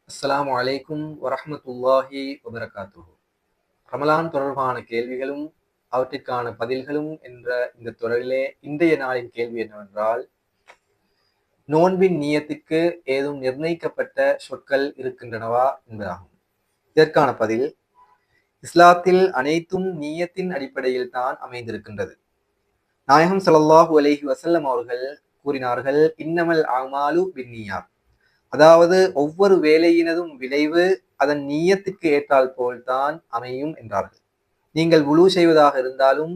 அஸ்ஸலாமு அலைக்கும் வரஹ்மத்துல்லாஹி வபரகாத்துஹு. ரமலான் தொடர்பான கேள்விகளும் அவற்றிற்கான பதில்களும் என்ற இந்த தொடரிலே இன்றைய நாளின் கேள்வி என்னவென்றால், நோன்பின் நியத்துக்கு ஏதும் நிர்ணயிக்கப்பட்ட சொற்கள் இருக்கின்றனவா என்பதாகும். இதற்கான பதில், இஸ்லாத்தில் அனைத்தும் நியத்தின் அடிப்படையில் தான் அமைந்திருக்கின்றது. நாயகம் ஸல்லல்லாஹு அலைஹி வஸல்லம் அவர்கள் கூறினார்கள், இன்னமல் அமாலு பின்னியாத், அதாவது ஒவ்வொரு வேலையினதும் விளைவு அதன் நீயத்திற்கு ஏற்றால் போல்தான் அமையும் என்றார்கள். நீங்கள் வுலு செய்வதாக இருந்தாலும்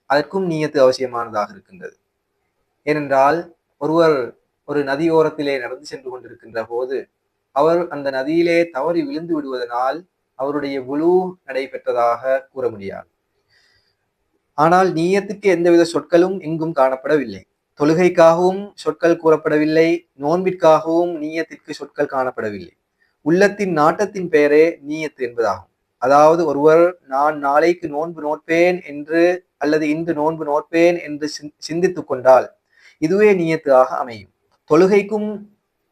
அதற்கும் நீயத்து அவசியமானதாக இருக்கின்றது. ஏனென்றால் ஒருவர் ஒரு நதியோரத்திலே நடந்து சென்று கொண்டிருக்கின்ற போது அவர் அந்த நதியிலே தவறி விழுந்து விடுவதனால் அவருடைய வுலு நடைபெற்றதாக கூற முடியாது. ஆனால் நீயத்துக்கு எந்தவித சொற்களும் எங்கும் காணப்படவில்லை. தொழுகைக்காகவும் சொற்கள் கூறப்படவில்லை, நோன்பிற்காகவும் நீயத்திற்கு சொற்கள் காணப்படவில்லை. உள்ளத்தின் நாட்டத்தின் பெயரே நீயத்து என்பதாகும். அதாவது ஒருவர் நான் நாளைக்கு நோன்பு நோட்பேன் என்று அல்லது இன்று நோன்பு நோட்பேன் என்று சிந்தித்துக் கொண்டால் இதுவே நீயத்தாக அமையும். தொழுகைக்கும்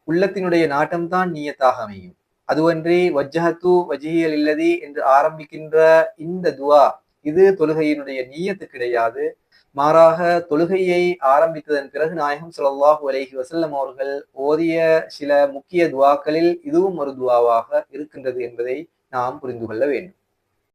உள்ளத்தினுடைய நாட்டம்தான் நீயத்தாக அமையும். அதுவன்றி வஜ்ஜஹத்து வஜ்ஹியல் இல்லதி என்று ஆரம்பிக்கின்ற இந்த துவா இது தொழுகையினுடைய நீயத்து கிடையாது. மாறாக தொழுகையை ஆரம்பித்ததன் பிறகு நாயகம் ஸல்லல்லாஹு அலைஹி வஸல்லம் அவர்கள் ஓதிய சில முக்கிய துவாக்களில் இதுவும் ஒரு துவாவாக இருக்கின்றது என்பதை நாம் புரிந்து கொள்ள வேண்டும்.